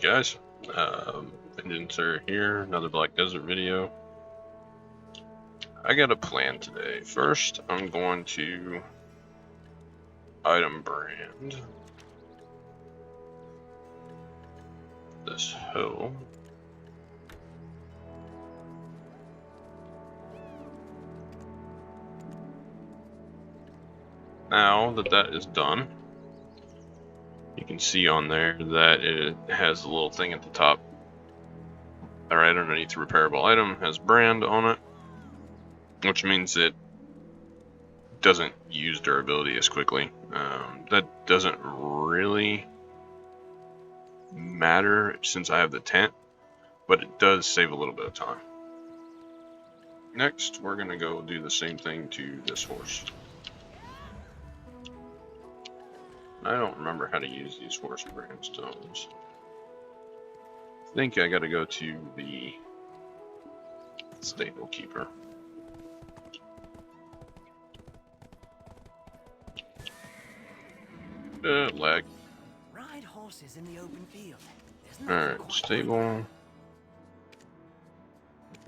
Guys, Vengeance are here, another Black Desert video. I got a plan today. First, I'm going to item brand this hoe. Now that that is done, you can see on there that it has a little thing at the top. Right underneath the repairable item has brand on it, which means it doesn't use durability as quickly. That doesn't really matter since I have the tent, but it does save a little bit of time. Next, we're going to go do the same thing to this horse. I don't remember how to use these horse brand stones. I think I got to go to the stable keeper. Lag. Ride horses in the open field. Alright, stable.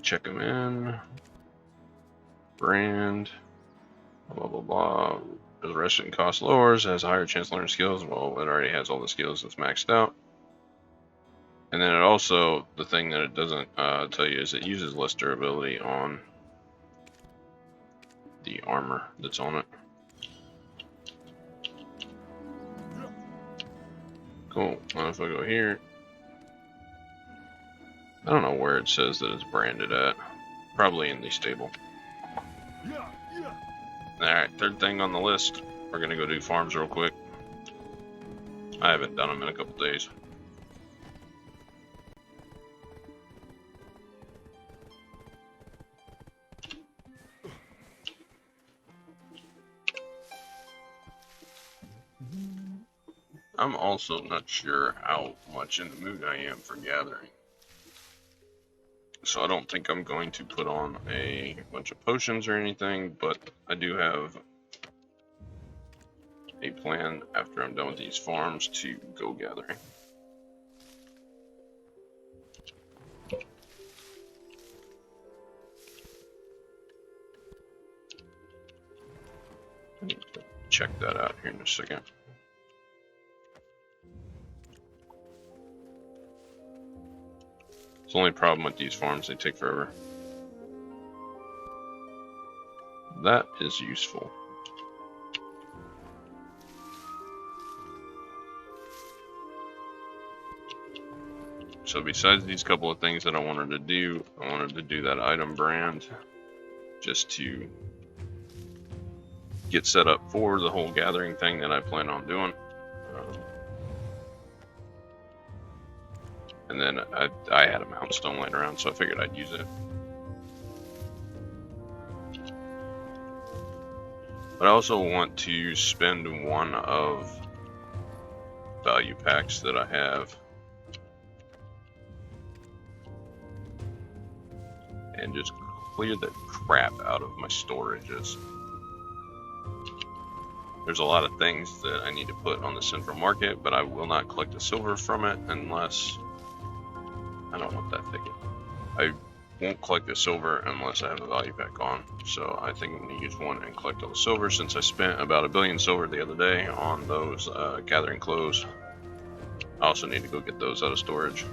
Check them in. Brand. Blah blah blah. The resting cost lowers, has a higher chance to learn skills. Well, it already has all the skills, it's maxed out. And then it also, the thing that it doesn't tell you is it uses less durability on the armor that's on it. Cool. Now if I go here, I don't know where it says that it's branded at. Probably in the stable. Alright, third thing on the list. We're gonna go do farms real quick. I haven't done them in a couple days. I'm also not sure how much in the mood I am for gathering. So I don't think I'm going to put on a bunch of potions or anything, but I do have a plan after I'm done with these farms to go gathering. I need to check that out here in a second. The only problem with these farms, they take forever. That is useful. So besides these couple of things that I wanted to do that item brand just to get set up for the whole gathering thing that I plan on doing. And then I had a mountain stone laying around, so I figured I'd use it. But I also want to spend one of value packs that I have and just clear the crap out of my storages. There's a lot of things that I need to put on the central market, but I will not collect the silver from it unless... I don't want that thicket. I won't collect the silver unless I have a value pack on. So I think I'm going to use one and collect all the silver since I spent about 1 billion silver the other day on those gathering clothes. I also need to go get those out of storage.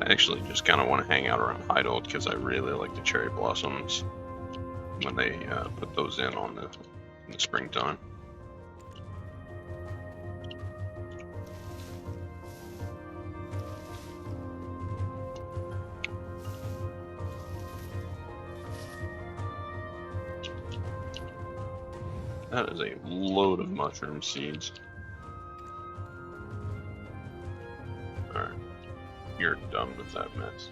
I actually just kind of want to hang out around Untitled because I really like the cherry blossoms when they put those in the springtime. That is a load of mushroom seeds. Alright. You're done with that mess.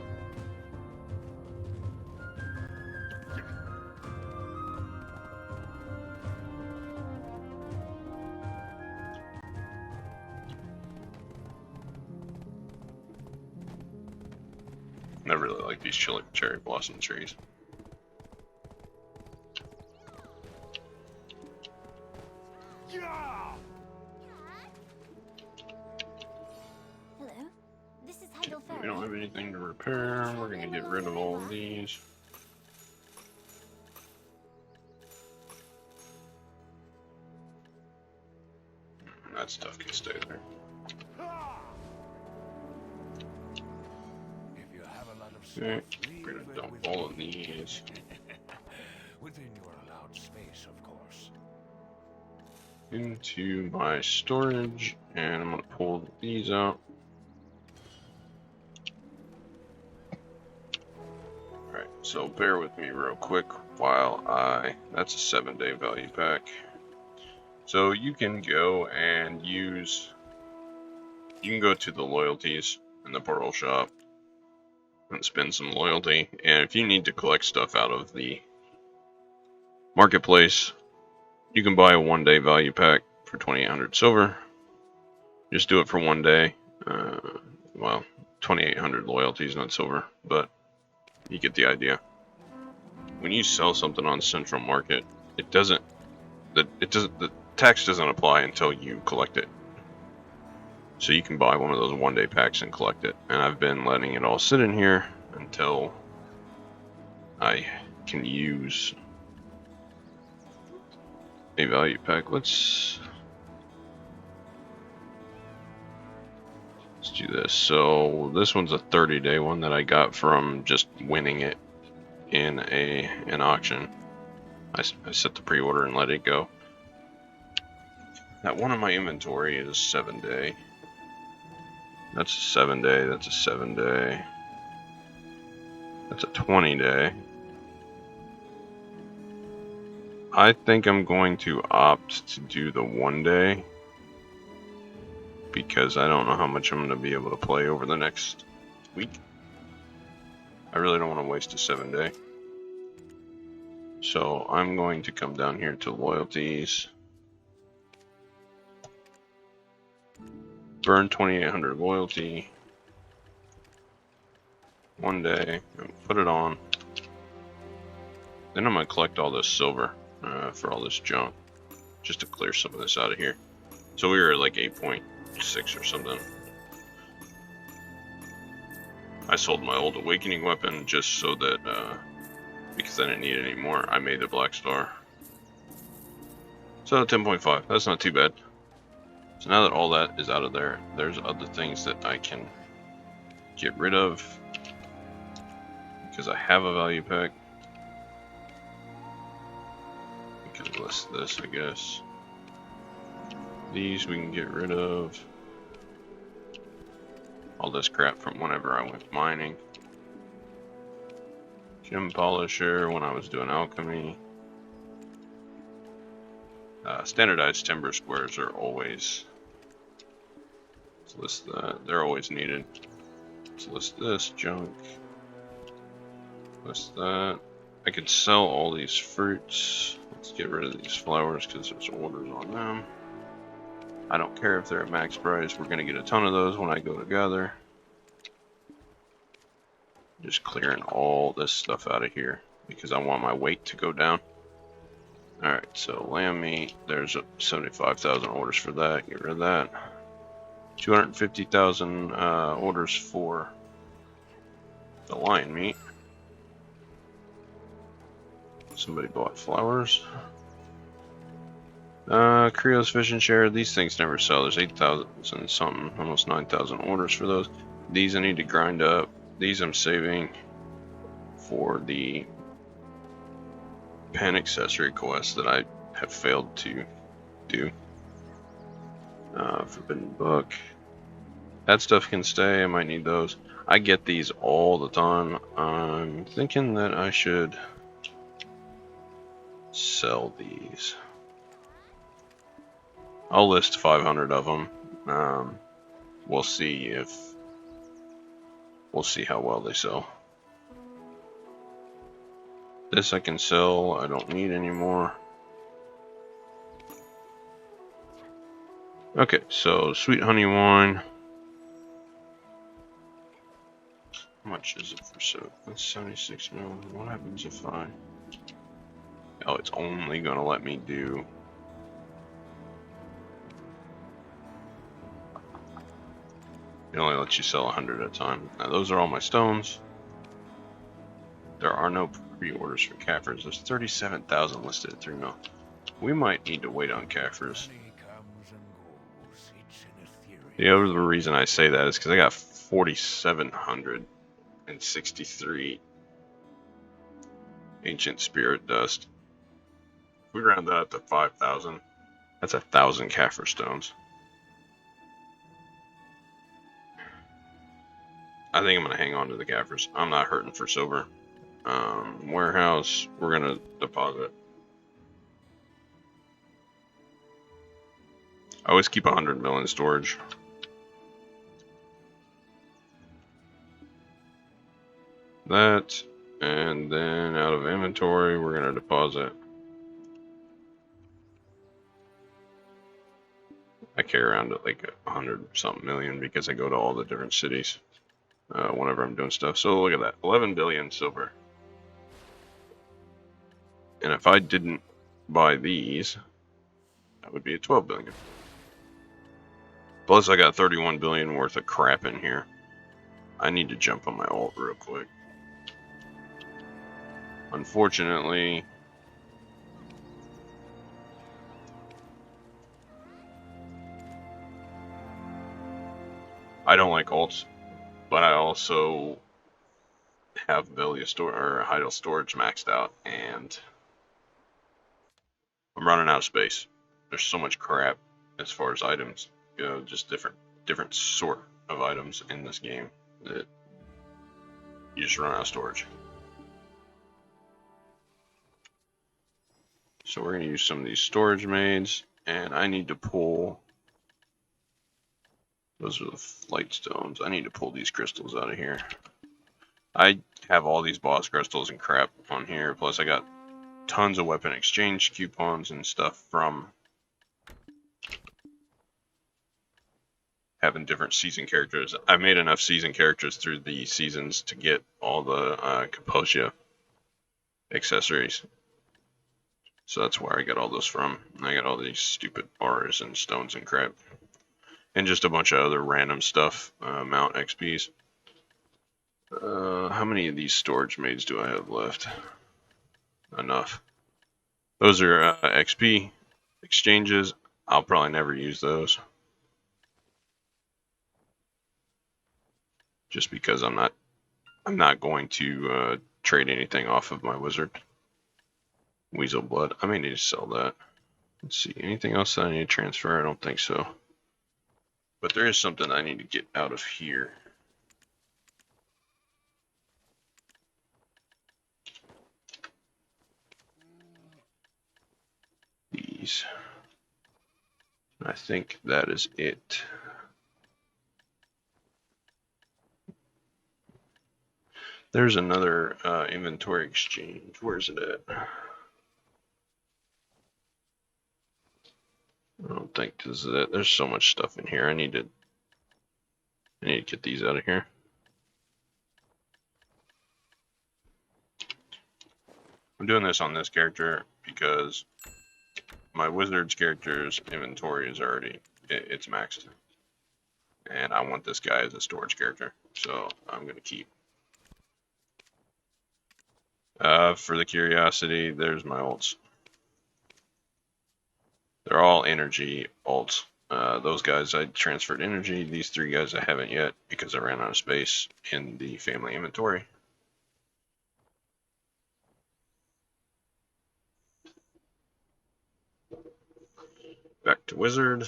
I really like these cherry blossom trees. Hello. This is Heidel We don't have anything to repair. We're gonna get rid of all of these. That stuff can stay there. If you have a lot of Okay, stuff, we're leave gonna it dump with all of me. these. Within your allowed space, of course. Into my storage, and I'm gonna pull these out. Alright, so bear with me real quick while that's a 7-day value pack. So you can go and you can go to the loyalties in the portal shop and spend some loyalty. And if you need to collect stuff out of the marketplace, you can buy a 1-day value pack for 2,800 silver. Just do it for 1 day. Well, 2,800 loyalties, not silver, but you get the idea. When you sell something on Central Market, the tax doesn't apply until you collect it. So you can buy one of those 1-day packs and collect it. And I've been letting it all sit in here until I can use a value pack. Let's do this. So this one's a 30-day one that I got from just winning it in an auction. I set the pre-order and let it go. That one in my inventory is 7-day. That's a 7-day. That's a 7-day. That's a 20-day. I think I'm going to opt to do the 1-day because I don't know how much I'm going to be able to play over the next week. I really don't want to waste a 7-day. So I'm going to come down here to loyalties. Burn 2,800 loyalty. 1 day. Put it on. Then I'm going to collect all this silver for all this junk. Just to clear some of this out of here. So we were at like 8.6 or something. I sold my old awakening weapon just so that, because I didn't need it anymore, I made the black star. So 10.5, that's not too bad. So now that all that is out of there, there's other things that I can get rid of. Because I have a value pack. We can list this, I guess. These we can get rid of. All this crap from whenever I went mining. Gem polisher when I was doing alchemy. Standardized timber squares are always. Let's list that. They're always needed. Let's list this junk. List that. I could sell all these fruits. Let's get rid of these flowers because there's orders on them. I don't care if they're at max price. We're going to get a ton of those when I go to gather. Just clearing all this stuff out of here because I want my weight to go down. Alright, so lamb meat. There's 75,000 orders for that. Get rid of that. 250,000 orders for the lion meat. Somebody bought flowers. Creo's Fish and Share. These things never sell. There's 8,000 and something, almost 9,000 orders for those. These I need to grind up. These I'm saving for the pen accessory quest that I have failed to do. Forbidden Book. That stuff can stay. I might need those. I get these all the time. I'm thinking that I should sell these. I'll list 500 of them. We'll see how well they sell. This I can sell. I don't need anymore. Okay, so sweet honey wine. How much is it for soap? That's 76 mil. What happens if I... Oh, it's only gonna let me do... It only lets you sell 100 at a time. Now those are all my stones. There are no pre-orders for Caffers. There's 37,000 listed at 3 mil. We might need to wait on Caffers. Money comes and goes. It's an ethereal. The other reason I say that is because I got 4,763 ancient spirit dust. If we round that up to 5,000, that's 1,000 Caffer stones. I think I'm gonna hang on to the Caffers. I'm not hurting for silver. Warehouse, we're gonna deposit. I always keep 100 mil in storage. That, and then out of inventory, we're gonna deposit. I carry around at like 100 something million because I go to all the different cities whenever I'm doing stuff. So look at that, 11 billion silver. And if I didn't buy these, that would be at 12 billion. Plus I got 31 billion worth of crap in here. I need to jump on my alt real quick. Unfortunately, I don't like alts, but I also have Velia or Heidel storage maxed out, and I'm running out of space. There's so much crap as far as items go, just different sort of items in this game that you just run out of storage. So we're gonna use some of these storage maids, and I need to pull. Those are the flight stones. I need to pull these crystals out of here. I have all these boss crystals and crap on here, plus I got tons of weapon exchange coupons and stuff from having different season characters. I made enough season characters through the seasons to get all the Kaposia accessories. So that's where I got all those from. I got all these stupid bars and stones and crap. And just a bunch of other random stuff, mount XPs. How many of these storage maids do I have left? Enough. Those are XP exchanges. I'll probably never use those. Just because I'm not going to trade anything off of my wizard. Weasel blood. I may need to sell that. Let's see. Anything else that I need to transfer? I don't think so. But there is something I need to get out of here. These. I think that is it. There's another inventory exchange. Where's it at? I don't think this is it. There's so much stuff in here. I need to get these out of here. I'm doing this on this character because my wizard's character's inventory is already it's maxed, and I want this guy as a storage character, so I'm gonna keep. For the curiosity, there's my alts. They're all energy alts. Those guys I transferred energy. These three guys I haven't yet because I ran out of space in the family inventory. Back to wizard.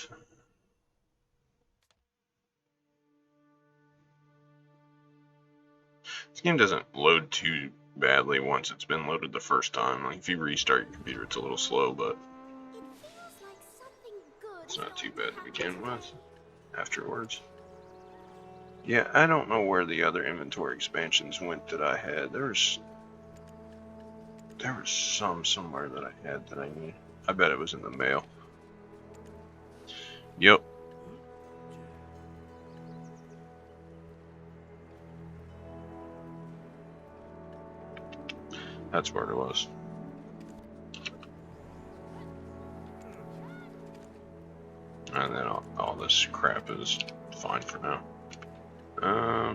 This game doesn't load too badly once it's been loaded the first time. Like if you restart your computer, it's a little slow, but it's not too bad to begin with. Afterwards. Yeah, I don't know where the other inventory expansions went that I had. There was some somewhere that I had that I need. I bet it was in the mail. Yep. That's where it was. And then all this crap is fine for now.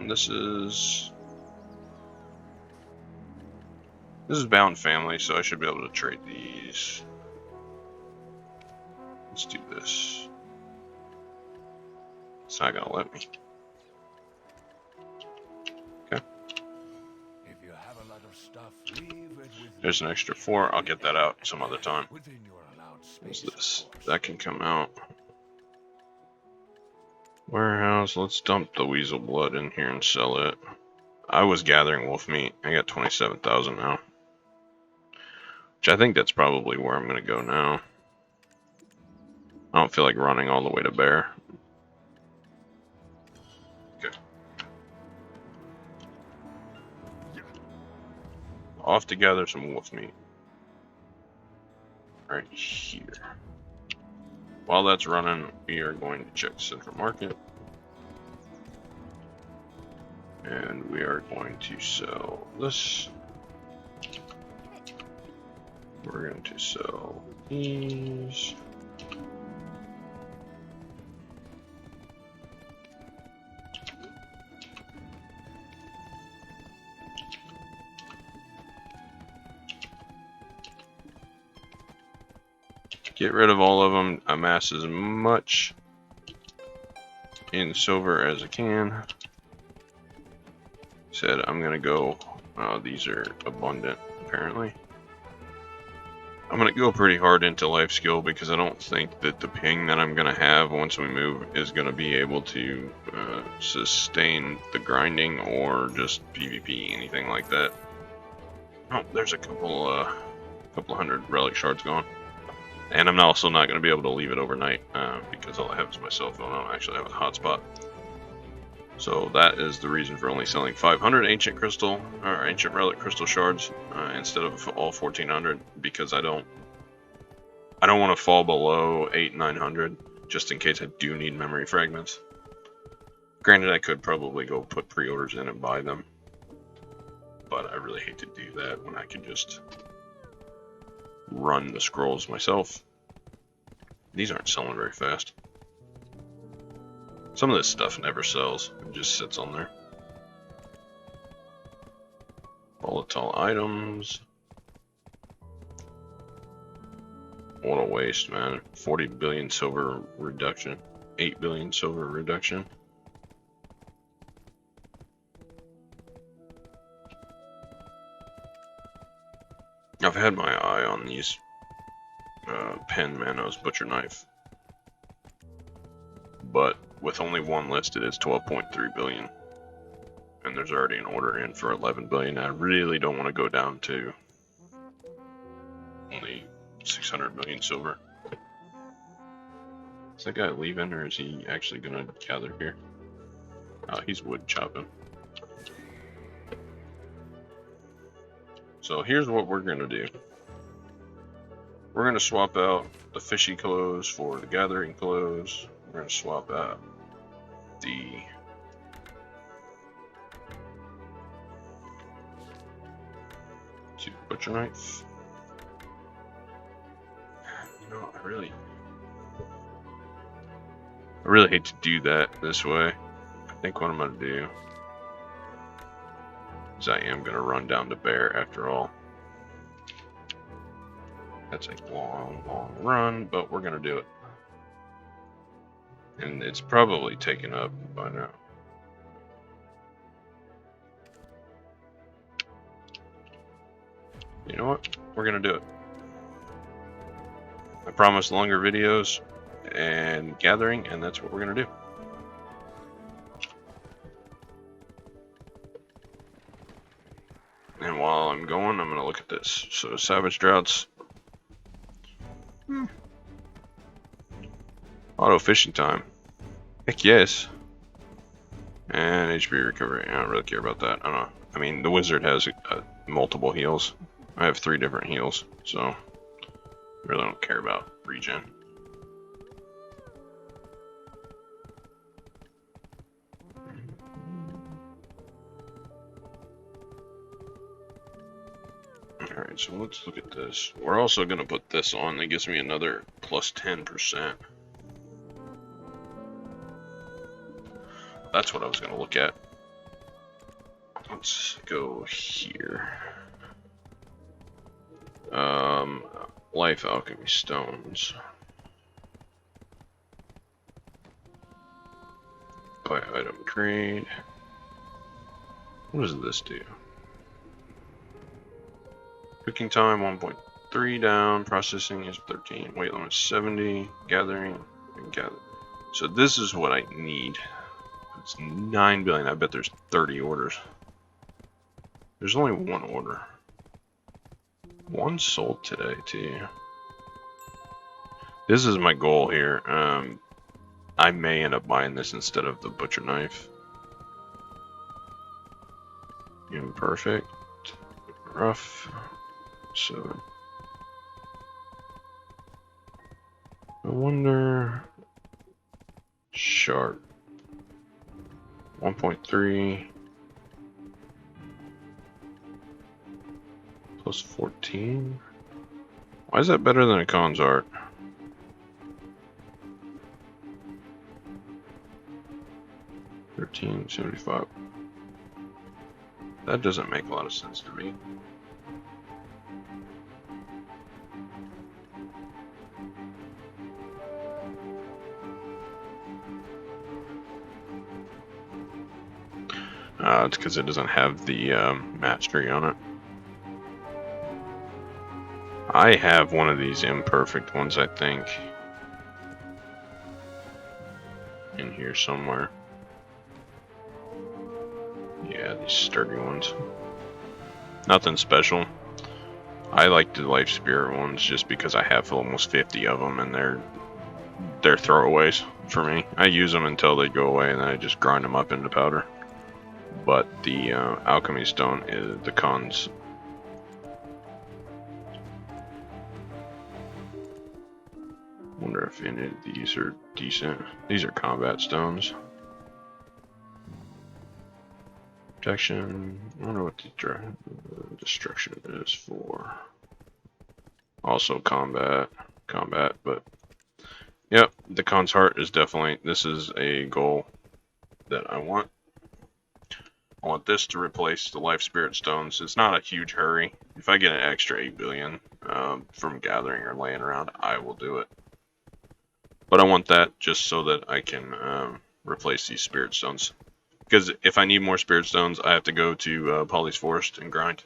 This is Bound Family, so I should be able to trade these. Let's do this. It's not gonna let me. Okay. If you have a lot of stuff, leave it with There's an extra 4. I'll get that out some other time. within your allowed What's space. this? Of course. That can come out. Warehouse. Let's dump the weasel blood in here and sell it. I was gathering wolf meat. I got 27,000 now. Which I think that's probably where I'm going to go now. I don't feel like running all the way to bear. Okay. Off to gather some wolf meat. Right here. While that's running, we are going to check Central Market. And we are going to sell this. We're going to sell these. Get rid of all of them. Amass as much in silver as I can. Said I'm gonna go. These are abundant, apparently. I'm gonna go pretty hard into life skill because I don't think that the ping that I'm gonna have once we move is gonna be able to sustain the grinding or just PvP, anything like that. Oh, there's a couple hundred relic shards gone. And I'm also not going to be able to leave it overnight because all I have is my cell phone. I don't actually have a hotspot. So that is the reason for only selling 500 ancient crystal or ancient relic crystal shards instead of all 1400 because I don't want to fall below 900 just in case I do need memory fragments. Granted, I could probably go put pre-orders in and buy them, but I really hate to do that when I can just run the scrolls myself. These aren't selling very fast. Some of this stuff never sells. It just sits on there. Volatile items. What a waste, man. 40 billion silver reduction. 8 billion silver reduction. I've had my eye on these Pen Manos Butcher Knife, but with only one listed, it's 12.3 billion, and there's already an order in for 11 billion. I really don't want to go down to only 600 million silver. Is that guy leaving, or is he actually gonna gather here? He's wood chopping. So here's what we're gonna do. We're going to swap out the fishy clothes for the gathering clothes. We're going to swap out the butcher knife. You know, I really hate to do that this way. I think what I'm going to do is I am going to run down to bear after all. That's a long, long run, but we're gonna do it. And it's probably taken up by now. You know what? We're gonna do it. I promised longer videos and gathering, and that's what we're gonna do. And while I'm going, I'm gonna look at this. So Savage Droughts. Auto fishing time. Heck yes. And HP recovery. I don't really care about that. I don't know. I mean, the wizard has multiple heals. I have 3 different heals, so I really don't care about regen. Alright, so let's look at this. We're also going to put this on. That gives me another plus 10%. That's what I was going to look at. Let's go here. Life Alchemy Stones. Buy item grade. What does this do? Cooking time 1.3 down. Processing is 13. Weight limit 70. Gathering and gather. So this is what I need. It's 9 billion. I bet there's 30 orders. There's only one order. One sold today too. This is my goal here. I may end up buying this instead of the butcher knife. Imperfect. Rough. 7. I wonder. Sharp. 1.3. Plus 14. Why is that better than a Khan's art? $13.75. That doesn't make a lot of sense to me. It's because it doesn't have the mastery on it. I have one of these imperfect ones, I think, in here somewhere. Yeah, these sturdy ones. Nothing special. I like the Life Spirit ones just because I have almost 50 of them, and they're throwaways for me. I use them until they go away, and then I just grind them up into powder. But the Alchemy Stone is the Khan's. Wonder if any of these are decent. These are combat stones. Protection. I wonder what the destruction is for. Also combat, but yep, the Khan's Heart is definitely. This is a goal that I want. I want this to replace the Life Spirit Stones. It's not a huge hurry. If I get an extra 8 billion from gathering or laying around, I will do it. But I want that just so that I can replace these Spirit Stones. Because if I need more Spirit Stones, I have to go to Polly's Forest and grind.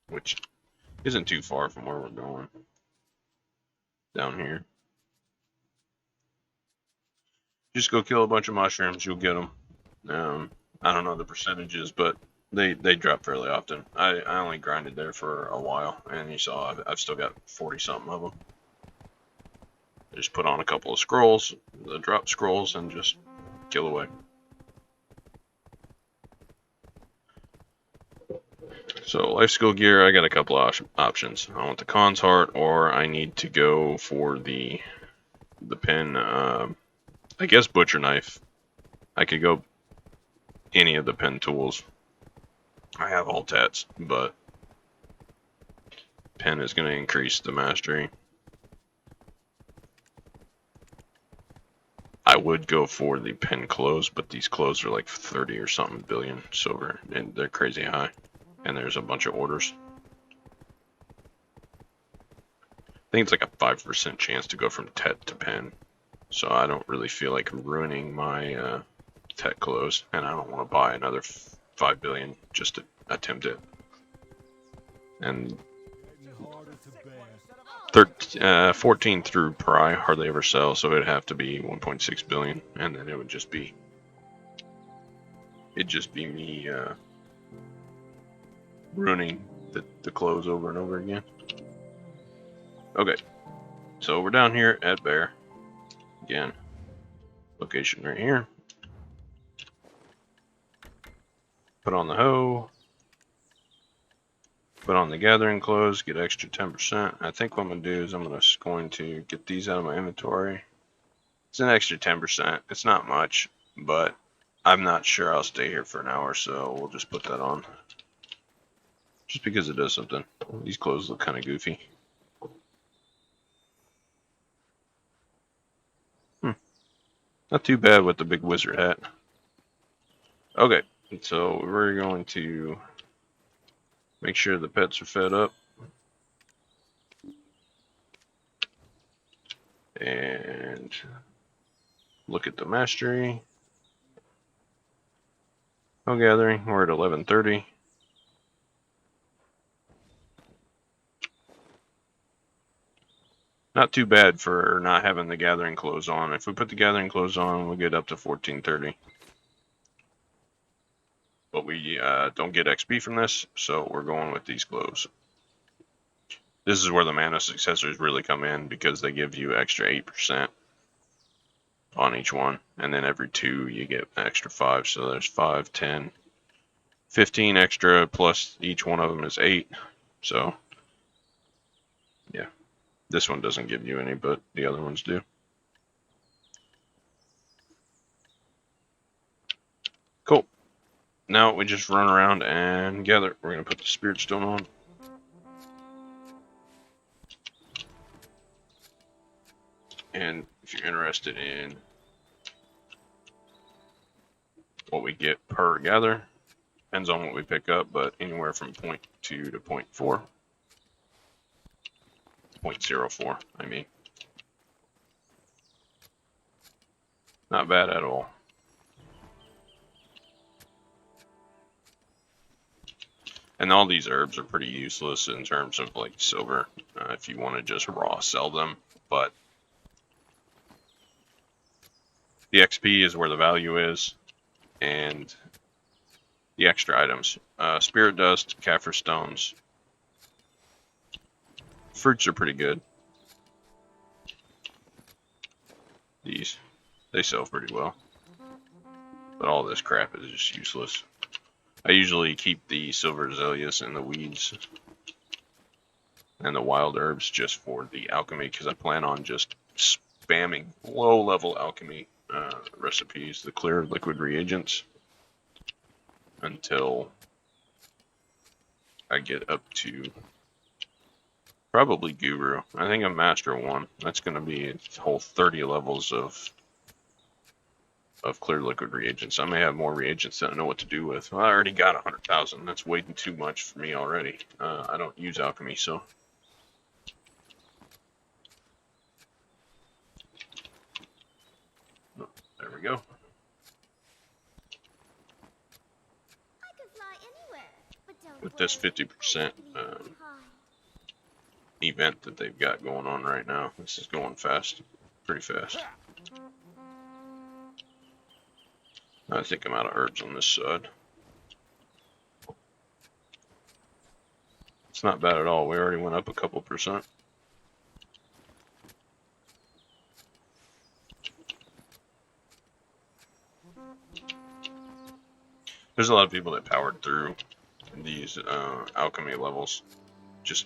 Which isn't too far from where we're going. Down here. Just go kill a bunch of mushrooms, you'll get them. I don't know the percentages, but they drop fairly often. I only grinded there for a while, and you saw I've still got 40-something of them. Just put on a couple of scrolls, the drop scrolls, and just kill away. So life skill gear, I got a couple of options. I want the Khan's Heart, or I need to go for the pen. I guess butcher knife. I could go any of the pen tools. I have all tats, but pen is going to increase the mastery. I would go for the pen clothes, but these clothes are like 30 or something billion silver, and they're crazy high. And there's a bunch of orders. I think it's like a 5% chance to go from tet to pen. So I don't really feel like ruining my tet clothes, and I don't want to buy another 5 billion just to attempt it. And 14 through Pry hardly ever sell, so it'd have to be 1.6 billion, and then it would just be me ruining the clothes over and over again. Okay, so we're down here at Bear again. Location right here. Put on the hoe. Put on the gathering clothes, get extra 10%. I think what I'm going to do is I'm going to get these out of my inventory. It's an extra 10%. It's not much, but I'm not sure I'll stay here for an hour, so we'll just put that on. Just because it does something. These clothes look kind of goofy. Not too bad with the big wizard hat. Okay, so we're going to make sure the pets are fed up. And look at the mastery. Oh, gathering, we're at 11:30. Not too bad for not having the gathering clothes on. If we put the gathering clothes on, we'll get up to 14:30. But we don't get XP from this, so we're going with these clothes. This is where the mana successors really come in because they give you extra 8% on each one. And then every 2 you get an extra 5. So there's 5, 10, 15 extra plus each one of them is 8. So yeah, this one doesn't give you any, but the other ones do. Cool. Now we just run around and gather. We're going to put the spirit stone on. And if you're interested in what we get per gather, depends on what we pick up, but anywhere from 0.2 to 0.4. 0.04, I mean. Not bad at all. And all these herbs are pretty useless in terms of like silver, if you want to just raw sell them, but the XP is where the value is, and the extra items. Spirit dust, kaffir stones. Fruits are pretty good. These, they sell pretty well. But all this crap is just useless. I usually keep the silver azaleas and the weeds and the wild herbs just for the alchemy, because I plan on just spamming low-level alchemy recipes, the clear liquid reagents, until I get up to probably Guru. I think I'm Master 1. That's going to be a whole 30 levels of clear liquid reagents. I may have more reagents that I know what to do with. Well, I already got 100,000. That's way too much for me already. I don't use alchemy, so. Oh, there we go. I can fly anywhere, but don't With this worry, 50% I can fly. event that they've got going on right now, this is going fast. Pretty fast. I think I'm out of herbs on this side. It's not bad at all. We already went up a couple percent. There's a lot of people that powered through these alchemy levels. Just,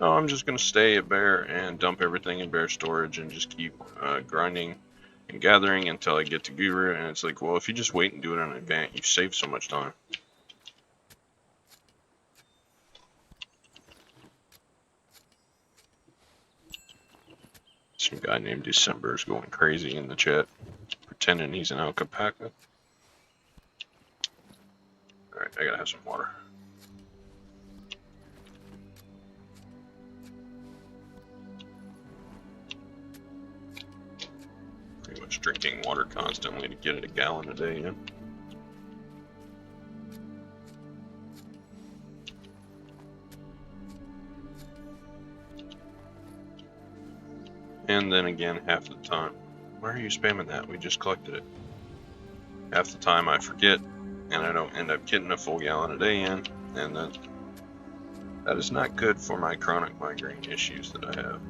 oh, I'm just going to stay at bear and dump everything in bear storage and just keep grinding and gathering until I get to Guru. And it's like, well, if you just wait and do it in advance, you save so much time. Some guy named December is going crazy in the chat, pretending he's an alpaca. Alright, I gotta have some water. Pretty much drinking water constantly to get it a gallon a day in. And then again, half the time. Why are you spamming that? We just collected it. Half the time I forget, and I don't end up getting a full gallon a day in, and that is not good for my chronic migraine issues that I have.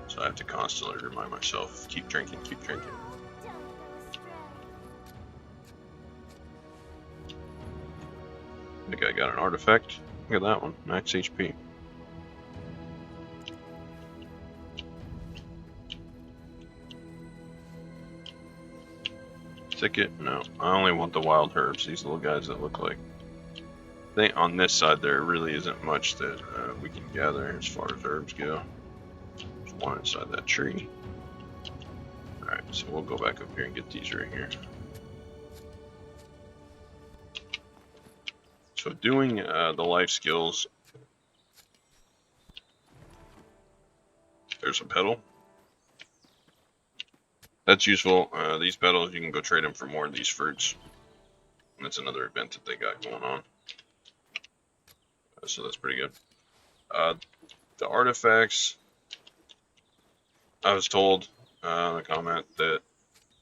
So I have to constantly remind myself, keep drinking, keep drinking. Don't go astray. I think I got an artifact. Look at that one, max HP. thicket? No, I only want the wild herbs. These little guys that look like. I think on this side there really isn't much that we can gather as far as herbs go. There's one inside that tree. Alright, so we'll go back up here and get these right here. So doing the life skills, there's a petal. That's useful. These petals, you can go trade them for more of these fruits. And that's another event that they got going on. So that's pretty good. The artifacts, I was told in a comment that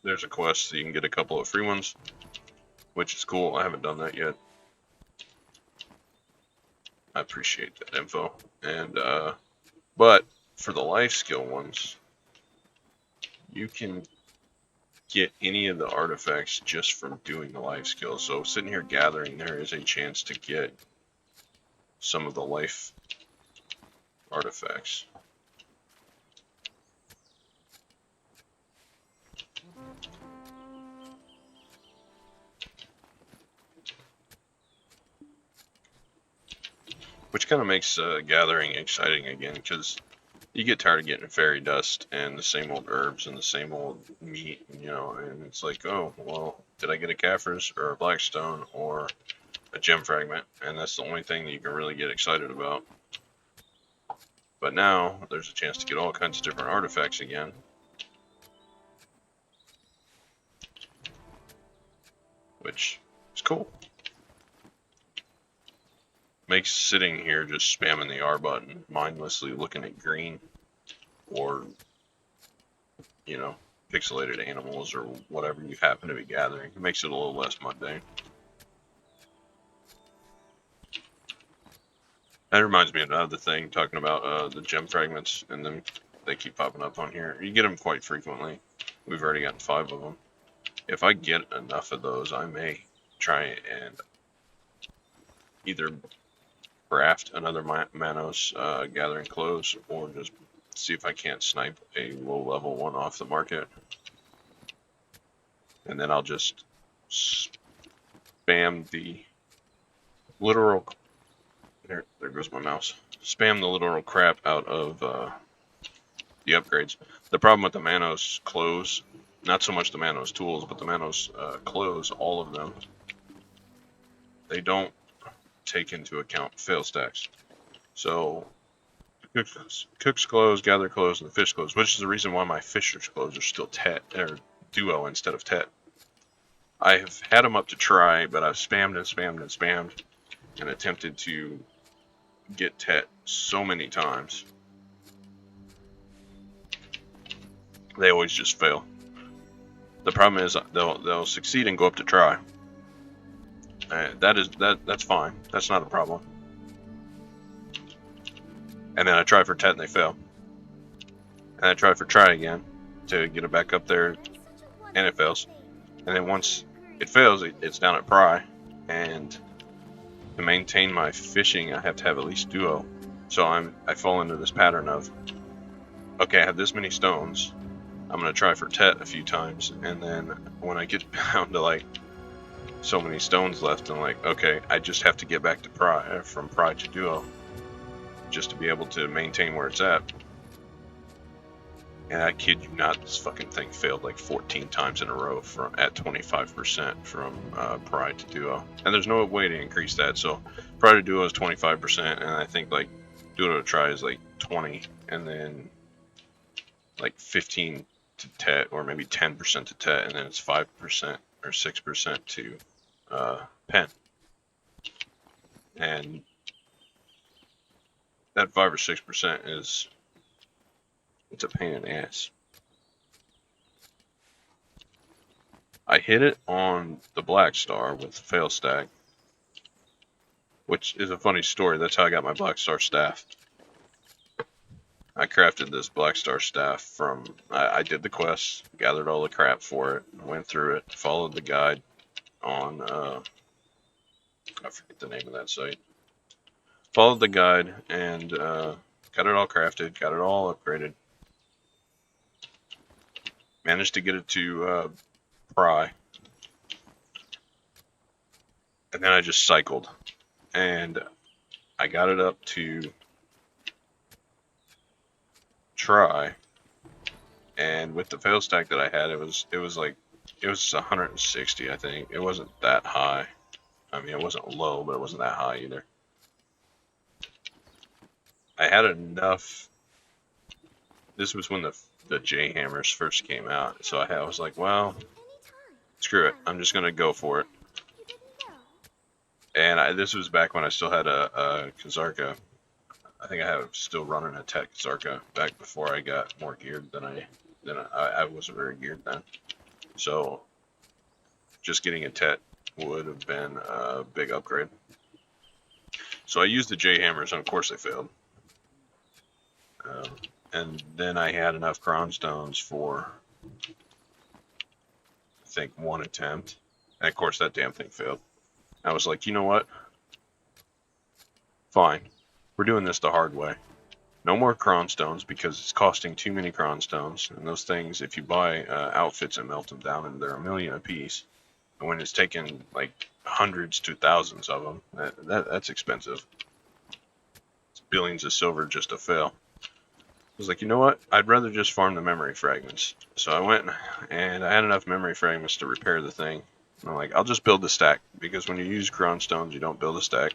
there's a quest so you can get a couple of free ones, which is cool. I haven't done that yet. I appreciate that info. And but for the life skill ones, you can get any of the artifacts just from doing the life skill. So sitting here gathering, there is a chance to get some of the life artifacts. Which kind of makes gathering exciting again, because you get tired of getting fairy dust and the same old herbs and the same old meat, you know, and it's like, oh, well, did I get a Caphras or a Blackstone or a gem fragment? And that's the only thing that you can really get excited about. But now there's a chance to get all kinds of different artifacts again. Which is cool. Makes sitting here just spamming the R button, mindlessly looking at green or, you know, pixelated animals or whatever you happen to be gathering. It makes it a little less mundane. That reminds me of another thing, talking about the gem fragments, and then they keep popping up on here. You get them quite frequently. We've already gotten 5 of them. If I get enough of those, I may try and either craft another Manos gathering clothes, or just see if I can't snipe a low level one off the market. And then I'll just spam the literal, there goes my mouse, spam the literal crap out of the upgrades. The problem with the Manos clothes, not so much the Manos tools, but the Manos clothes, all of them, they don't take into account fail stacks. So cook's clothes, gather clothes, and the fish clothes, which is the reason why my fisher's clothes are still duo instead of tet. I have had them up to try, but I've spammed and spammed and spammed and attempted to get tet so many times. They always just fail. The problem is they'll succeed and go up to try. That's fine. That's not a problem. And then I try for tet and they fail. And I try for try again to get it back up there, and it fails. And then once it fails, it's down at pry. And to maintain my fishing, I have to have at least duo. So I fall into this pattern of, okay, I have this many stones. I'm gonna try for tet a few times, and then when I get down to like so many stones left, I'm like, okay, I just have to get back to pry, from pry to duo, just to be able to maintain where it's at. And I kid you not, this fucking thing failed like 14 times in a row at 25% from pry to duo. And there's no way to increase that, so pry to duo is 25%, and I think like duo to try is like 20, and then like 15 to tet, or maybe 10% to tet, and then it's 5% or 6% to pen. And that 5 or 6% it's a pain in the ass. I hit it on the Black Star with fail stack, which is a funny story. That's how I got my Black Star staff. I crafted this Black Star staff from, I did the quest, gathered all the crap for it, went through it, followed the guide on, I forget the name of that site. Followed the guide and got it all crafted, got it all upgraded. Managed to get it to pry, And then I just cycled. And I got it up to try. And with the fail stack that I had, it was 160, I think. It wasn't that high. I mean, it wasn't low, but it wasn't that high either. I had enough. This was when the J hammers first came out, so I was like, well, screw it. I'm just gonna go for it. And this was back when I still had a Kazarka. I think I have still running a Tech Kazarka back before I got more geared than I wasn't very geared then. So just getting a Tet would have been a big upgrade. So I used the J hammers, and of course they failed. And then I had enough Crown Stones for, I think, one attempt. And of course that damn thing failed. I was like, you know what? Fine. We're doing this the hard way. No more Crown Stones because it's costing too many Crown Stones. And those things, if you buy outfits and melt them down, and they're $1 million a piece. And when it's taken like hundreds to thousands of them, that's expensive. It's billions of silver just to fail. I was like, you know what? I'd rather just farm the memory fragments. So I went and I had enough memory fragments to repair the thing. And I'm like, I'll just build the stack, because when you use Crown Stones, you don't build a stack.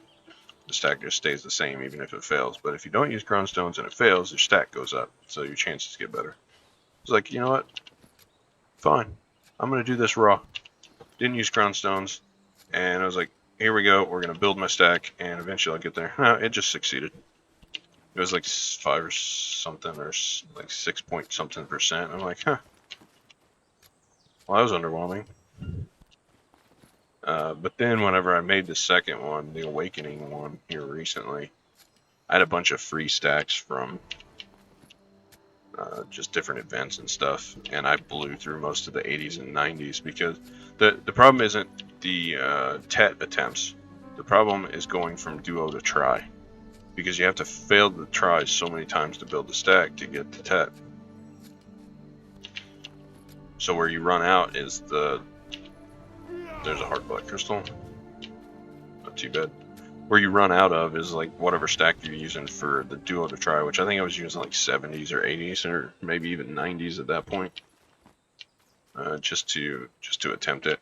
The stack just stays the same even if it fails. But if you don't use Crown Stones and it fails, your stack goes up, so your chances get better. I was like, you know what? Fine. I'm going to do this raw. Didn't use Crown Stones. And I was like, here we go. We're going to build my stack, and eventually I'll get there. No, it just succeeded. It was like 5 or something, or like 6 point something %. I'm like, huh. Well, that was underwhelming. But then whenever I made the second one, the Awakening one here recently, I had a bunch of free stacks from just different events and stuff, and I blew through most of the 80s and 90s, because the problem isn't the Tet attempts. The problem is going from duo to try, because you have to fail the tries so many times to build the stack to get the Tet. So where you run out is there's a hard black crystal. Not too bad. Where you run out of is like whatever stack you're using for the duo to try, which I think I was using like 70s or 80s or maybe even 90s at that point, just to attempt it.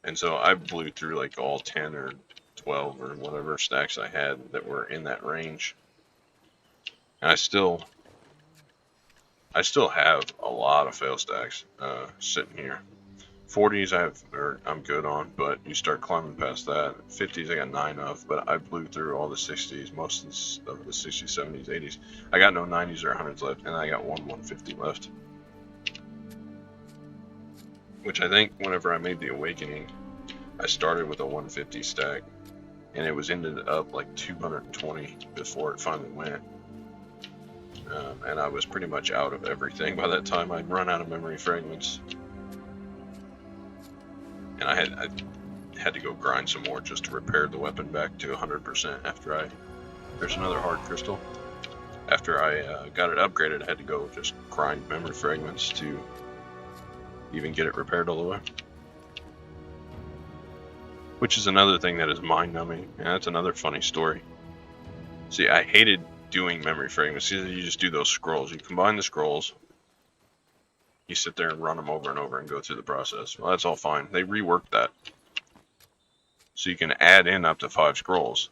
And so I blew through like all 10 or 12 or whatever stacks I had that were in that range. And I still have a lot of fail stacks sitting here. 40s I'm good on, but you start climbing past that. 50s I got 9 of, but I blew through all the 60s, most of the 60s, 70s, 80s. I got no 90s or 100s left, and I got one 150 left. Which I think whenever I made the Awakening, I started with a 150 stack, and it was ended up like 220 before it finally went. And I was pretty much out of everything by that time. I'd run out of memory fragments. And I had to go grind some more just to repair the weapon back to 100% after there's another hard crystal. After I got it upgraded, I had to go just grind memory fragments to even get it repaired all the way. Which is another thing that is mind-numbing, and that's another funny story. See, I hated doing memory fragments. You just do those scrolls. You combine the scrolls, you sit there and run them over and over and go through the process. Well, that's all fine. They reworked that, so you can add in up to 5 scrolls.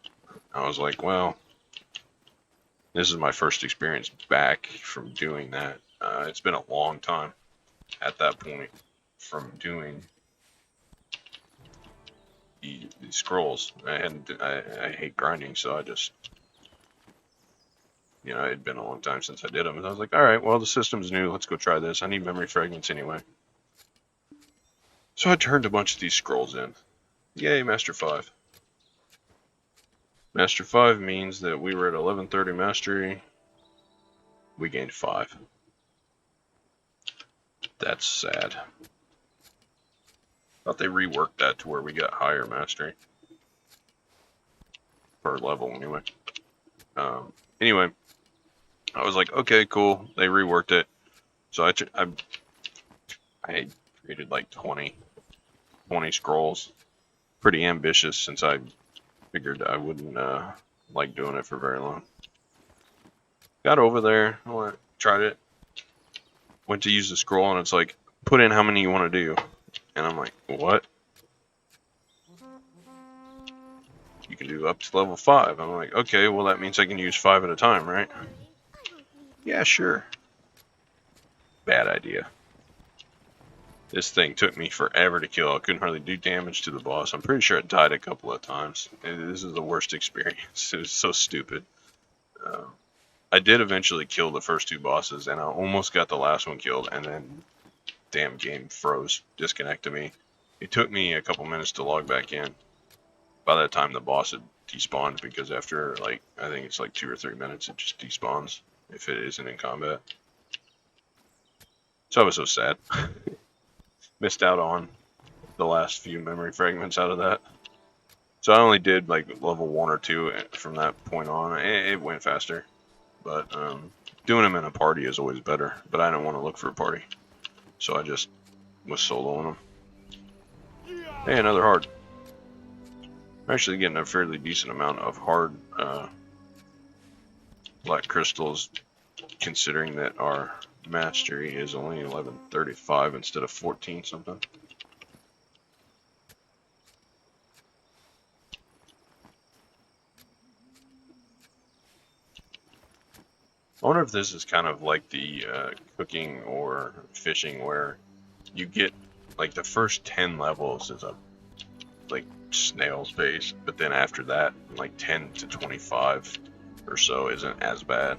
I was like, well, this is my first experience back from doing that. It's been a long time at that point from doing the scrolls. I hate grinding, so I just, it had been a long time since I did them, and I was like, all right, well, the system's new. Let's go try this. I need memory fragments anyway. So I turned a bunch of these scrolls in. Yay, Master 5. Master 5 means that we were at 1130 mastery. We gained 5. That's sad. Thought they reworked that to where we got higher mastery. Per level, anyway. Anyway, I was like, okay, cool. They reworked it. So I created like 20 scrolls. pretty ambitious since I figured I wouldn't like doing it for very long. Got over there, tried it, went to use the scroll, and it's like, put in how many you want to do. And I'm like, what? You can do up to level 5. I'm like, okay, well that means I can use 5 at a time, right? Yeah, sure. Bad idea. This thing took me forever to kill. I couldn't hardly do damage to the boss. I'm pretty sure it died a couple of times. This is the worst experience. It was so stupid. I did eventually kill the first 2 bosses, and I almost got the last one killed, and then damn game froze, disconnected me. It took me a couple minutes to log back in. By that time, the boss had despawned, because after, like, I think it's like 2 or 3 minutes, it just despawns if it isn't in combat. So I was so sad. Missed out on the last few memory fragments out of that. So I only did like level 1 or 2 from that point on. It went faster, but doing them in a party is always better. But I don't want to look for a party, so I just was soloing them. Hey, another hard. I'm actually getting a fairly decent amount of hard black crystals, considering that our mastery is only 1135 instead of 14 something. I wonder if this is kind of like the cooking or fishing, where you get like the first 10 levels is a like snail's pace, but then after that, like 10 to 25 or so isn't as bad.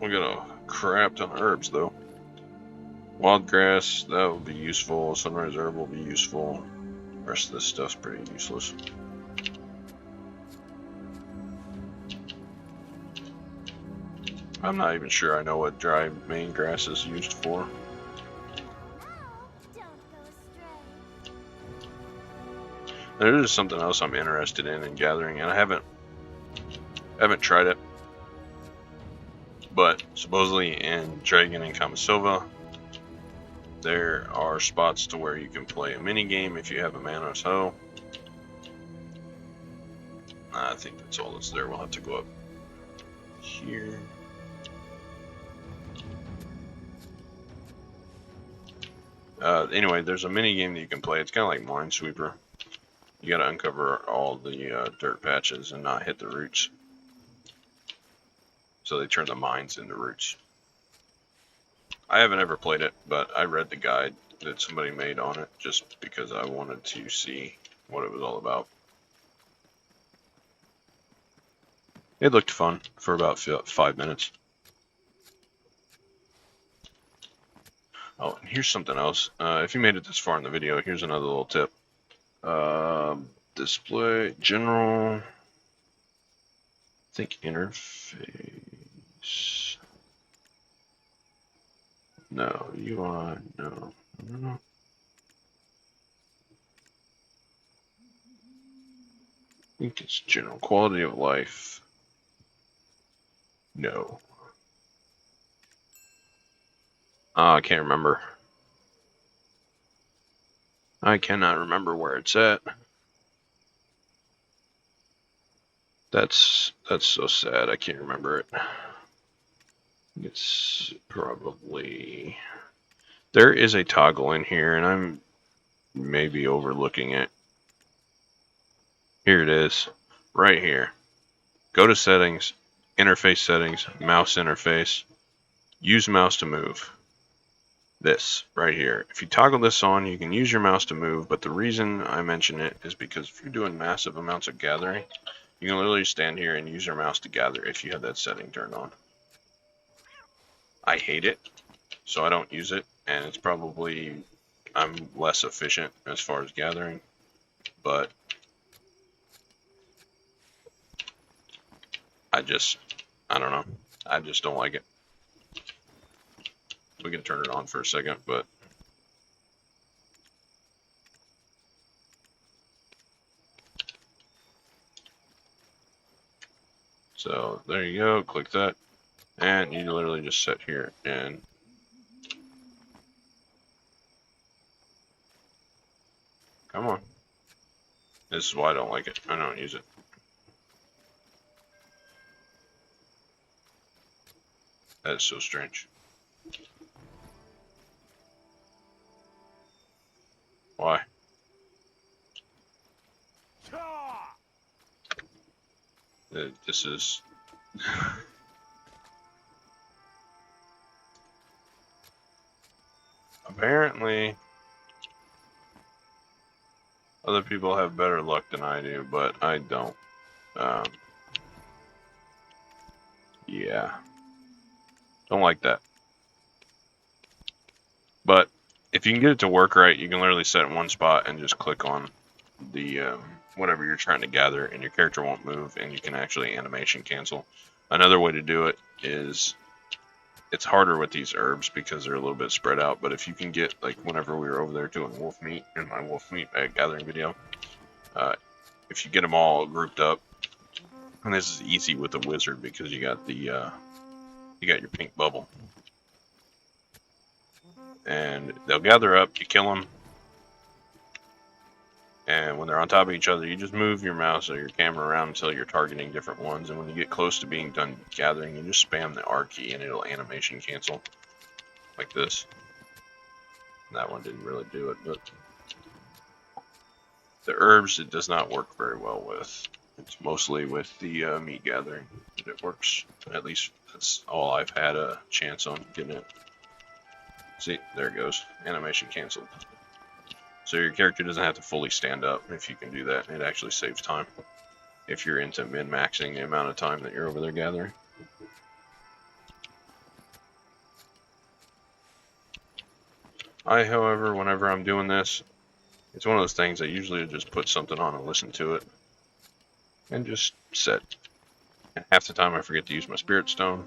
We got a crap ton of herbs though. Wild grass, that will be useful. Sunrise herb will be useful. The rest of this stuff's pretty useless. I'm not even sure I know what dry main grass is used for. There is something else I'm interested in gathering, and I haven't tried it. But supposedly in Dragon and Kamisilva, there are spots to where you can play a mini game if you have a Manos Hoe. I think that's all that's there. We'll have to go up here. Anyway, there's a mini game that you can play. It's kind of like Minesweeper. You gotta uncover all the dirt patches and not hit the roots. So they turn the mines into roots. I haven't ever played it, but I read the guide that somebody made on it just because I wanted to see what it was all about. It looked fun for about 5 minutes. Oh, and here's something else. If you made it this far in the video, here's another little tip. Display, general, I think interface. No, UI, no. I think it's general quality of life. No. I can't remember. I cannot remember where it's at. That's so sad. I can't remember it. It's probably... There is a toggle in here, and I'm maybe overlooking it. Here it is. Right here. Go to settings, interface settings, mouse interface. Use mouse to move. This right here. If you toggle this on, you can use your mouse to move, but the reason I mention it is because if you're doing massive amounts of gathering, you can literally stand here and use your mouse to gather if you have that setting turned on. I hate it, so I don't use it, and it's probably, I'm less efficient as far as gathering, but I don't know. I just don't like it. We can turn it on for a second, but So there you go, click that, and you literally just sit here and come on. This is why I don't like it. I don't use it. That is so strange. Why? This is... Apparently, other people have better luck than I do, but I don't. Yeah. Don't like that. But if you can get it to work right, you can literally set it in one spot and just click on the whatever you're trying to gather, and your character won't move, and you can actually animation cancel. Another way to do it is, it's harder with these herbs because they're a little bit spread out, but if you can get, like whenever we were over there doing wolf meat in my wolf meat gathering video, if you get them all grouped up, and this is easy with a wizard because you got the you got your pink bubble, and they'll gather up, you kill them, and when they're on top of each other, you just move your mouse or your camera around until you're targeting different ones, and when you get close to being done gathering, you just spam the R key and it'll animation cancel, like this. And that one didn't really do it, but the herbs it does not work very well with. It's mostly with the meat gathering that it works. At least that's all I've had a chance on getting it. See, there it goes. Animation canceled. So your character doesn't have to fully stand up. If you can do that, it actually saves time. If you're into min-maxing the amount of time that you're over there gathering. I, however, whenever I'm doing this, it's one of those things I usually just put something on and listen to it. And just set. And half the time I forget to use my spirit stone.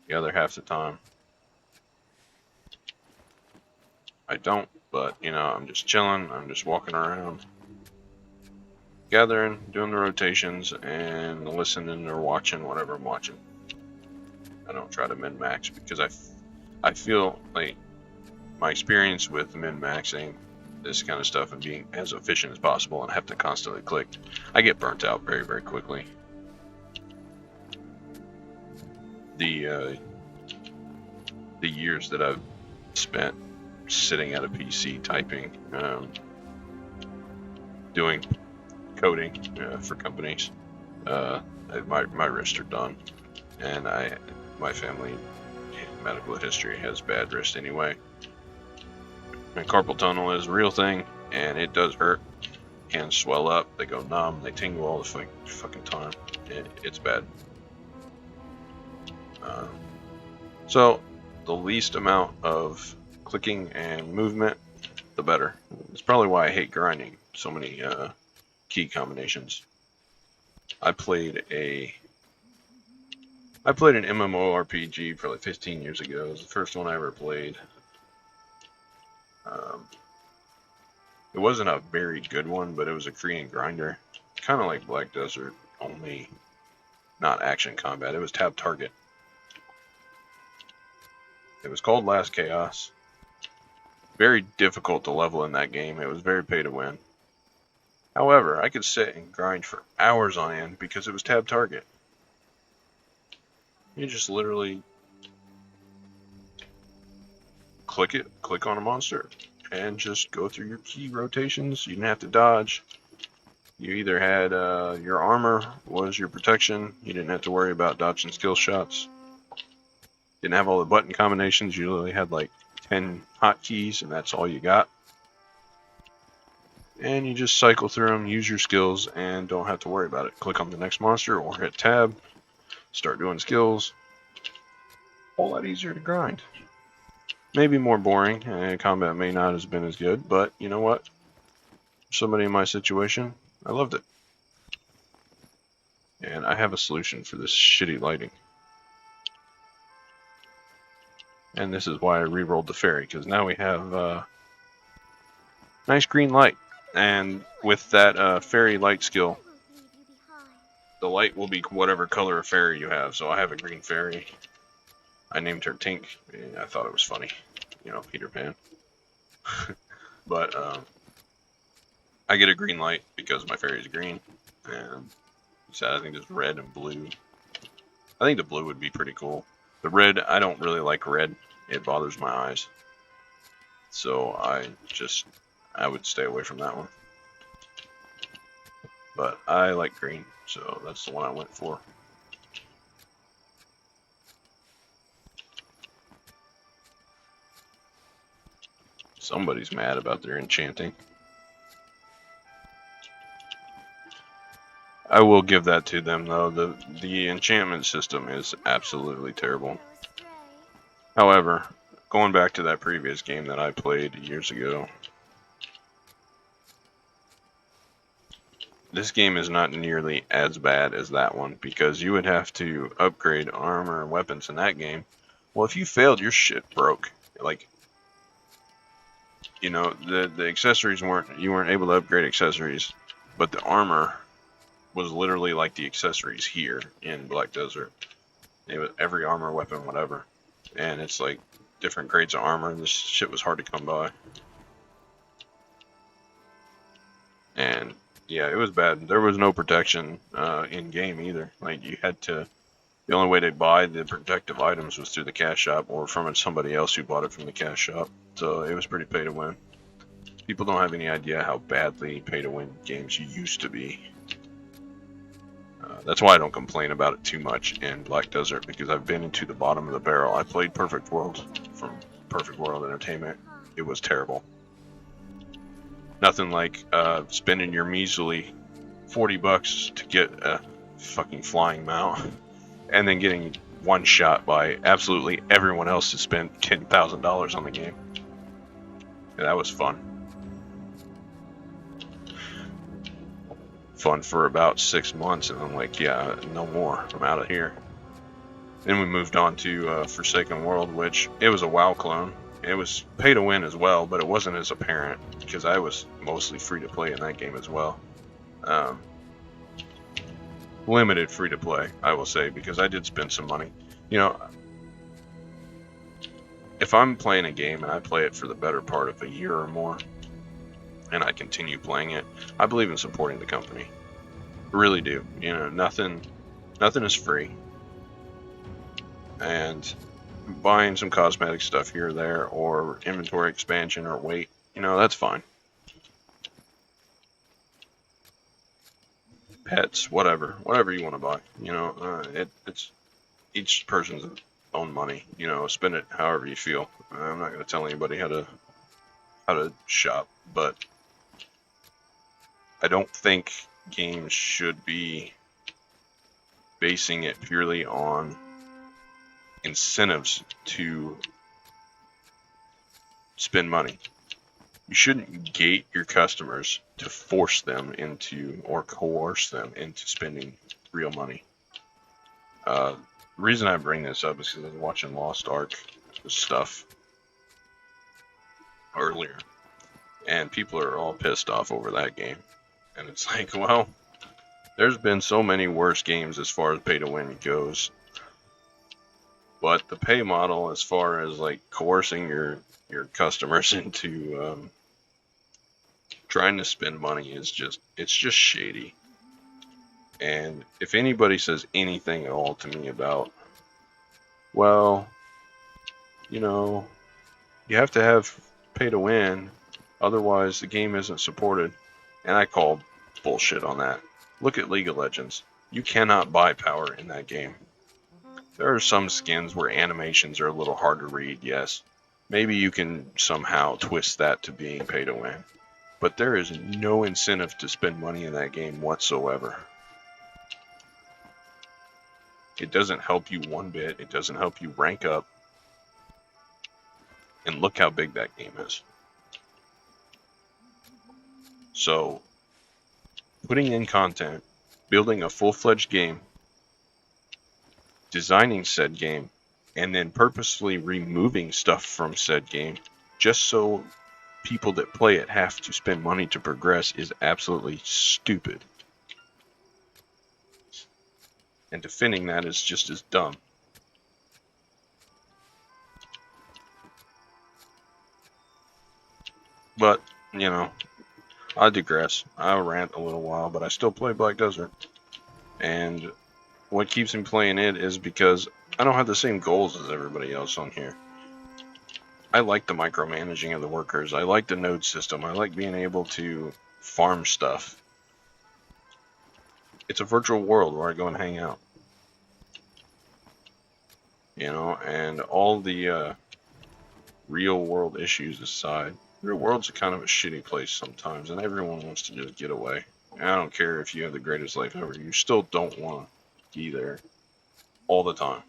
The other half the time I don't, but you know, I'm just chilling, I'm just walking around, gathering, doing the rotations, and listening or watching whatever I'm watching. I don't try to min-max because I feel like my experience with min-maxing this kind of stuff and being as efficient as possible and have to constantly click, I get burnt out very, very quickly. The years that I've spent sitting at a PC typing, doing coding for companies, my wrists are done, and my family medical history has bad wrist anyway. And carpal tunnel is a real thing, and it does hurt. Hands swell up, they go numb, they tingle all the fucking time. It's bad. So the least amount of clicking and movement, the better. It's probably why I hate grinding so many key combinations. I played an MMORPG probably 15 years ago. It was the first one I ever played. It wasn't a very good one, but it was a Korean grinder. Kind of like Black Desert, only not action combat. It was tab target. It was called Last Chaos. Very difficult to level in that game. It was very pay to win. However, I could sit and grind for hours on end because it was tab target. You just literally click on a monster, and just go through your key rotations. You didn't have to dodge. You either had your armor was your protection. You didn't have to worry about dodging skill shots. Didn't have all the button combinations. You only had like 10 hotkeys, and that's all you got. And you just cycle through them, use your skills, and don't have to worry about it. Click on the next monster or hit tab. Start doing skills. A whole lot easier to grind. Maybe more boring, and combat may not have been as good, but you know what? For somebody in my situation, I loved it. And I have a solution for this shitty lighting. And this is why I re-rolled the fairy, because now we have nice green light. And with that fairy light skill, the light will be whatever color of fairy you have. So I have a green fairy. I named her Tink. I thought it was funny, you know, Peter Pan. But I get a green light because my fairy is green, and so I think there's red and blue. I think the blue would be pretty cool. The red, I don't really like red. It bothers my eyes. So I would stay away from that one. But I like green, so that's the one I went for. Somebody's mad about their enchanting. I will give that to them though. The enchantment system is absolutely terrible. However, going back to that previous game that I played years ago, this game is not nearly as bad as that one because you would have to upgrade armor and weapons in that game. Well, if you failed, your shit broke. Like, you know, the accessories you weren't able to upgrade accessories, but the armor was literally like the accessories here in Black Desert. It was every armor, weapon, whatever. And it's like different grades of armor, and this shit was hard to come by. And yeah, it was bad. There was no protection in game either. Like you had to. The only way to buy the protective items was through the cash shop or from somebody else who bought it from the cash shop. So it was pretty pay to win. People don't have any idea how badly pay to win games used to be. That's why I don't complain about it too much in Black Desert, because I've been into the bottom of the barrel. I played Perfect World from Perfect World Entertainment. It was terrible. Nothing like spending your measly $40 to get a fucking flying mount, and then getting one shot by absolutely everyone else who spent $10,000 on the game. And that was fun. Fun for about 6 months, and I'm like, yeah, no more. I'm out of here. Then we moved on to Forsaken World, which it was a WoW clone. It was pay to win as well, but it wasn't as apparent because I was mostly free to play in that game as well. Limited free to play, I will say, because I did spend some money. You know, if I'm playing a game and I play it for the better part of a year or more, and I continue playing it, I believe in supporting the company. I really do. You know, nothing is free. And buying some cosmetic stuff here or there, or inventory expansion or weight, you know, that's fine. Pets, whatever you want to buy. You know, it's each person's own money. You know, spend it however you feel. I'm not going to tell anybody how to shop, but I don't think games should be basing it purely on incentives to spend money. You shouldn't gate your customers to force them into or coerce them into spending real money. The reason I bring this up is because I was watching Lost Ark stuff earlier, and people are all pissed off over that game. And it's like, well, there's been so many worse games as far as pay to win goes. But the pay model, as far as like coercing your customers into trying to spend money, it's just shady. And if anybody says anything at all to me about, well, you know, you have to have pay to win, otherwise the game isn't supported, and I call bullshit on that. Look at League of Legends. You cannot buy power in that game. There are some skins where animations are a little hard to read, yes. Maybe you can somehow twist that to being pay to win. But there is no incentive to spend money in that game whatsoever. It doesn't help you one bit. It doesn't help you rank up. And look how big that game is. So, putting in content, building a full-fledged game, designing said game, and then purposefully removing stuff from said game just so people that play it have to spend money to progress is absolutely stupid. And defending that is just as dumb. But, you know, I digress. I rant a little while, but I still play Black Desert. And what keeps me playing it is because I don't have the same goals as everybody else on here. I like the micromanaging of the workers. I like the node system. I like being able to farm stuff. It's a virtual world where I go and hang out. You know, and all the real world issues aside, the real world's kind of a shitty place sometimes, and everyone wants to just get away. And I don't care if you have the greatest life ever, you still don't want to be there all the time.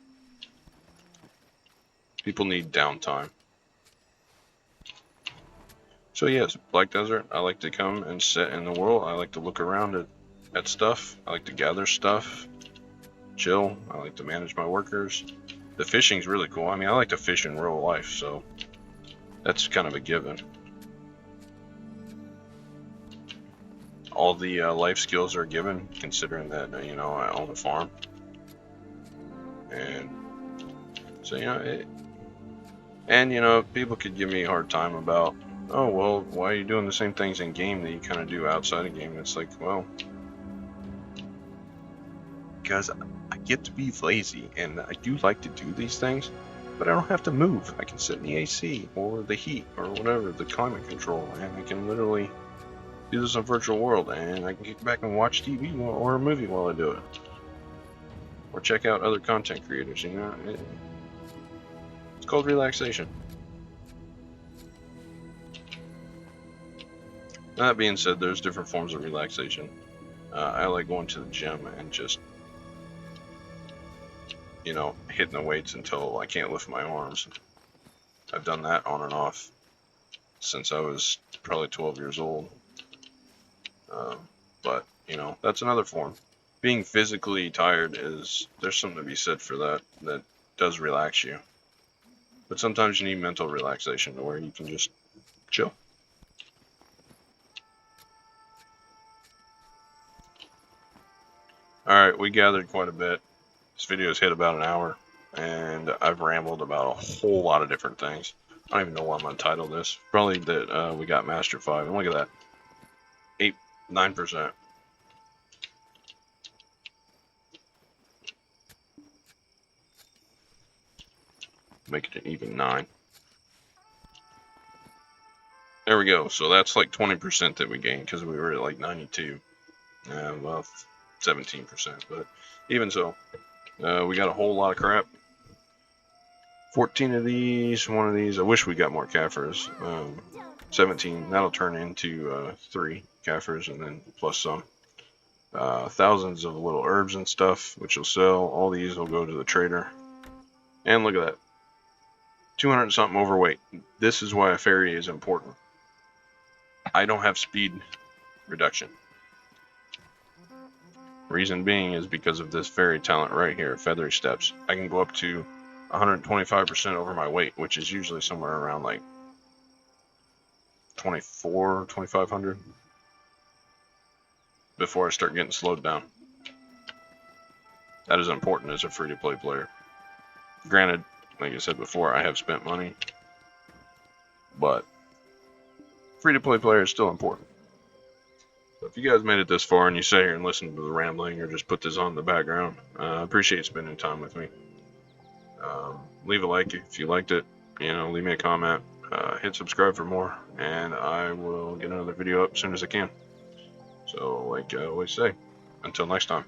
People need downtime. So yes, Black Desert, I like to come and sit in the world. I like to look around at stuff. I like to gather stuff, chill. I like to manage my workers. The fishing's really cool. I mean, I like to fish in real life, so that's kind of a given. All the life skills are given, considering that, you know, I own a farm. And so, you know, and, you know, people could give me a hard time about, oh, well, why are you doing the same things in game that you kind of do outside of game? It's like, well, because I get to be lazy, and I do like to do these things, but I don't have to move. I can sit in the AC, or the heat, or whatever, the climate control, and I can literally do this in virtual world, and I can get back and watch TV or a movie while I do it. Or check out other content creators, you know? It's called relaxation. That being said, there's different forms of relaxation. I like going to the gym and just, you know, hitting the weights until I can't lift my arms. I've done that on and off since I was probably 12 years old. But, you know, that's another form. Being physically tired there's something to be said for that does relax you. But sometimes you need mental relaxation to where you can just chill. Alright, we gathered quite a bit. This video's hit about an hour, and I've rambled about a whole lot of different things. I don't even know why I'm untitled this. Probably that we got Master 5, and look at that. 9%. Make it an even 9. There we go. So that's like 20% that we gained because we were at like 92. Well, 17%. But even so, we got a whole lot of crap. 14 of these, one of these. I wish we got more Kafirs. 17. That'll turn into 3 Kafirs and then plus some. Thousands of little herbs and stuff, which will sell. All these will go to the trader. And look at that. 200 something overweight. This is why a fairy is important. I don't have speed reduction. Reason being is because of this fairy talent right here, Feathery Steps. I can go up to 125% over my weight, which is usually somewhere around like 2,500 before I start getting slowed down. That is important as a free-to-play player. Granted, like I said before, I have spent money, but free-to-play player is still important. So if you guys made it this far and you sit here and listen to the rambling or just put this on in the background, I appreciate spending time with me. Leave a like if you liked it. You know, leave me a comment. Hit subscribe for more, and I will get another video up as soon as I can. So, like I always say, until next time.